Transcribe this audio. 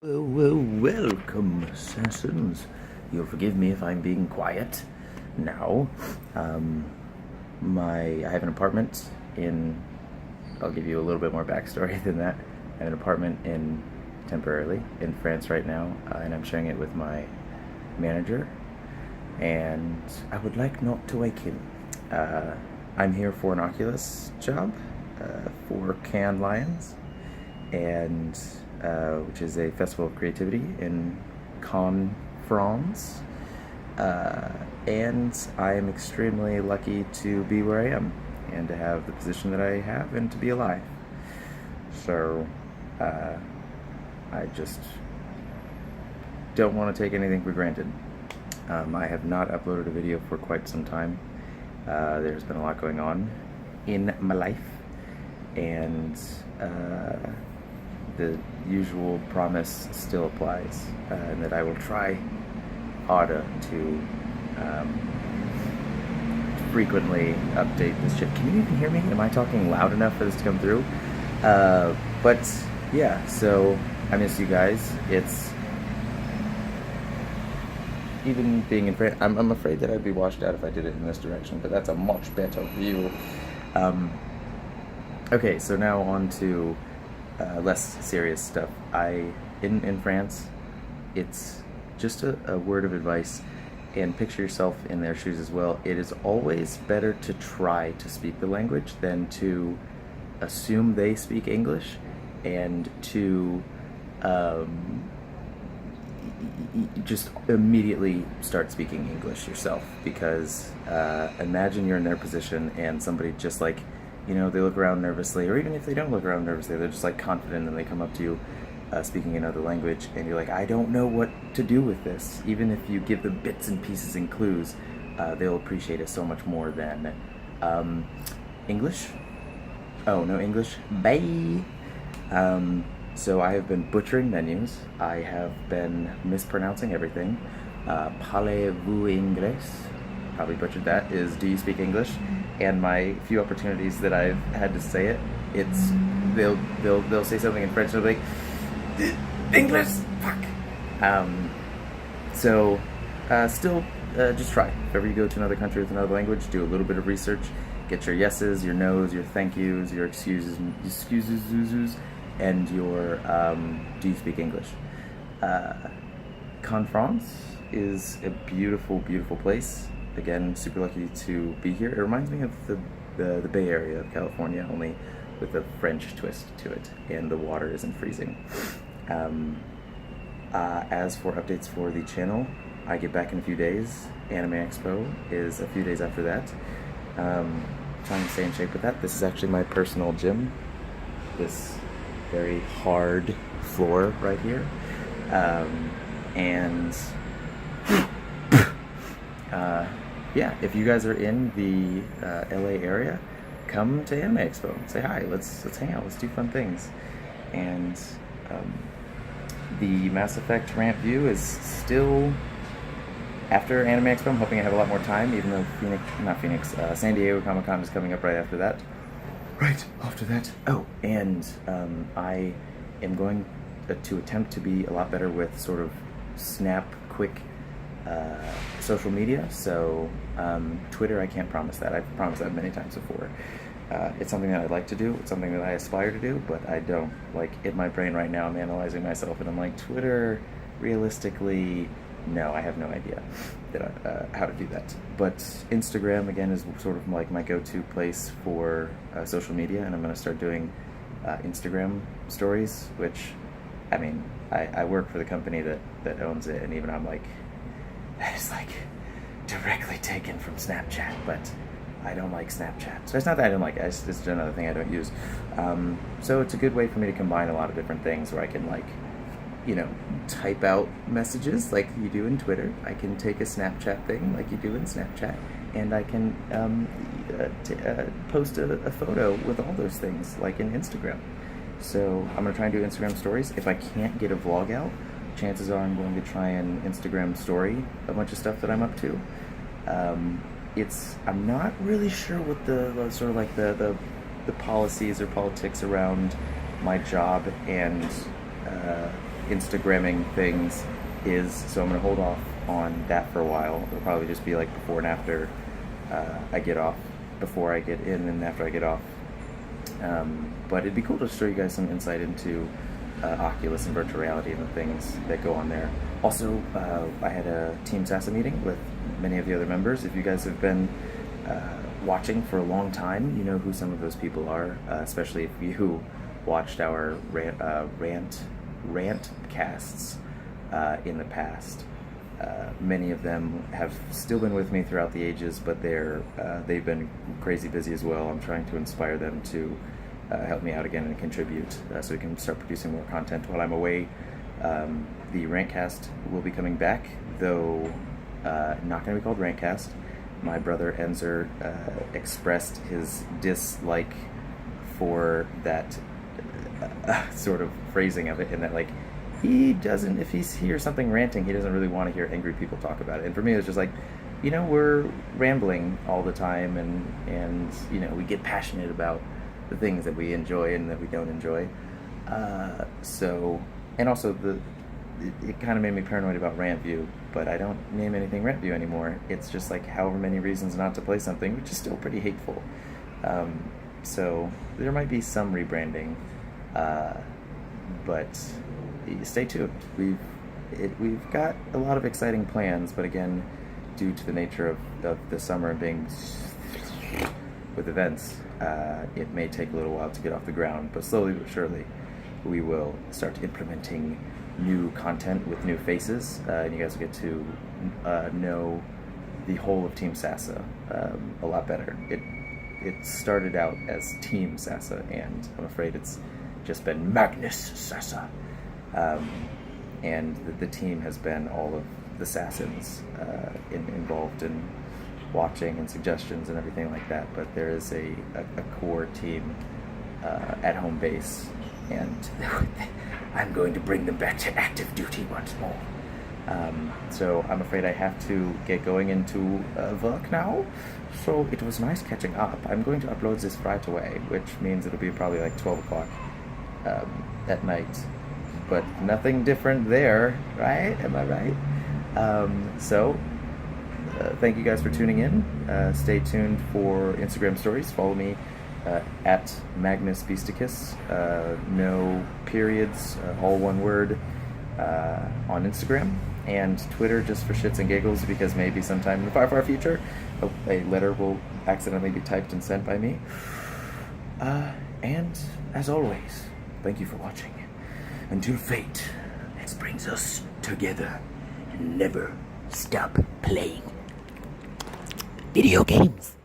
Well, welcome, assassins. You'll forgive me if I'm being quiet now. I have an apartment in. I'll give you a little bit more backstory than that. I have an apartment temporarily in France right now, and I'm sharing it with my manager. And I would like not to wake him. I'm here for an Oculus job for Cannes Lions, and which is a festival of creativity in Cannes, France. And I am extremely lucky to be where I am and to have the position that I have and to be alive. So I just don't want to take anything for granted. I have not uploaded a video for quite some time. There's been a lot going on in my life, and the usual promise still applies, and that I will try harder to frequently update this shit. Can you even hear me? Am I talking loud enough for this to come through? But yeah, so I miss you guys. It's even being in France, I'm afraid that I'd be washed out if I did it in this direction, but that's a much better view. Okay, so now on to less serious stuff. In France, it's just a word of advice, and picture yourself in their shoes as well. It is always better to try to speak the language than to assume they speak English and to just immediately start speaking English yourself, because imagine you're in their position and somebody just like, they look around nervously, or even if they don't look around nervously, they're just like confident, and they come up to you speaking another language, and you're like, I don't know what to do with this. Even if you give them bits and pieces and clues, they'll appreciate it so much more than English. Oh, no English? Bye! So I have been butchering menus. I have been mispronouncing everything. Parlez-vous anglais? Probably butchered that. Is do you speak English? And my few opportunities that I've had to say it, it's they'll say something in French and they'll be like, English? Fuck. Still, just try. If ever you go to another country with another language, do a little bit of research. Get your yeses, your nos, your thank yous, your excuses, and your do you speak English? Cannes, France is a beautiful, beautiful place. Again, super lucky to be here. It reminds me of the Bay Area of California, only with a French twist to it, and the water isn't freezing. As for updates for the channel, I get back in a few days. Anime Expo is a few days after that. Trying to stay in shape with that. This is actually my personal gym. This very hard floor right here. Yeah, if you guys are in the LA area, come to Anime Expo. Say hi. Let's hang out. Let's do fun things. And the Mass Effect ramp view is still after Anime Expo. I'm hoping I have a lot more time, even though San Diego Comic-Con is coming up right after that. Right after that. Oh, and I am going to attempt to be a lot better with sort of snap, quick social media. So Twitter, I can't promise that. I've promised that many times before. It's something that I'd like to do. It's something that I aspire to do, but I don't. Like, in my brain right now, I'm analyzing myself, and I'm like, Twitter, realistically, no, I have no idea how to do that. But Instagram, again, is sort of like my go-to place for social media, and I'm going to start doing Instagram stories, which, I mean, I work for the company that owns it, and even I'm like, it's like directly taken from Snapchat, but I don't like Snapchat. So it's not that I don't like it, it's just another thing I don't use. So it's a good way for me to combine a lot of different things where I can, like, type out messages like you do in Twitter. I can take a Snapchat thing like you do in Snapchat, and I can post a photo with all those things like in Instagram. So I'm going to try and do Instagram stories. If I can't get a vlog out, chances are I'm going to try and Instagram story a bunch of stuff that I'm up to. I'm not really sure what the sort of like the policies or politics around my job and Instagramming things is, so I'm going to hold off on that for a while. It'll probably just be like before and after I get off, before I get in and after I get off. But it'd be cool to show you guys some insight into Oculus and virtual reality and the things that go on there. Also, I had a Team Sasa meeting with many of the other members. If you guys have been watching for a long time, you know who some of those people are, especially if you watched our rant casts in the past. Many of them have still been with me throughout the ages, but they've been crazy busy as well. I'm trying to inspire them to help me out again and contribute so we can start producing more content while I'm away. The Rantcast will be coming back, though not going to be called Rantcast. My brother Enzer expressed his dislike for that sort of phrasing of it, in that, like, he doesn't, if he hears something ranting, he doesn't really want to hear angry people talk about it. And for me, it's just like, you know, we're rambling all the time, and you know, we get passionate about the things that we enjoy and that we don't enjoy. So, and also it kind of made me paranoid about RantView, but I don't name anything RantView anymore. It's just like however many reasons not to play something, which is still pretty hateful. So there might be some rebranding, but stay tuned. We've got a lot of exciting plans, but again, due to the nature of the summer being with events, it may take a little while to get off the ground, but slowly but surely we will start implementing new content with new faces, and you guys will get to know the whole of Team Sasa a lot better. It started out as Team Sasa, and I'm afraid it's just been Magnus Sasa. And the team has been all of the Sassans involved in watching and suggestions and everything like that, but there is a core team at home base, and I'm going to bring them back to active duty once more. So I'm afraid I have to get going into work now, so it was nice catching up. I'm going to upload this right away, which means it'll be probably like 12 o'clock at night, but nothing different there, right? Am I right? So thank you guys for tuning in. Stay tuned for Instagram stories. Follow me at Magnus Beasticus, no periods, all one word, on Instagram, and Twitter just for shits and giggles, because maybe sometime in the far, far future a letter will accidentally be typed and sent by me. And as always, thank you for watching. Until fate brings us together, and never stop playing video games.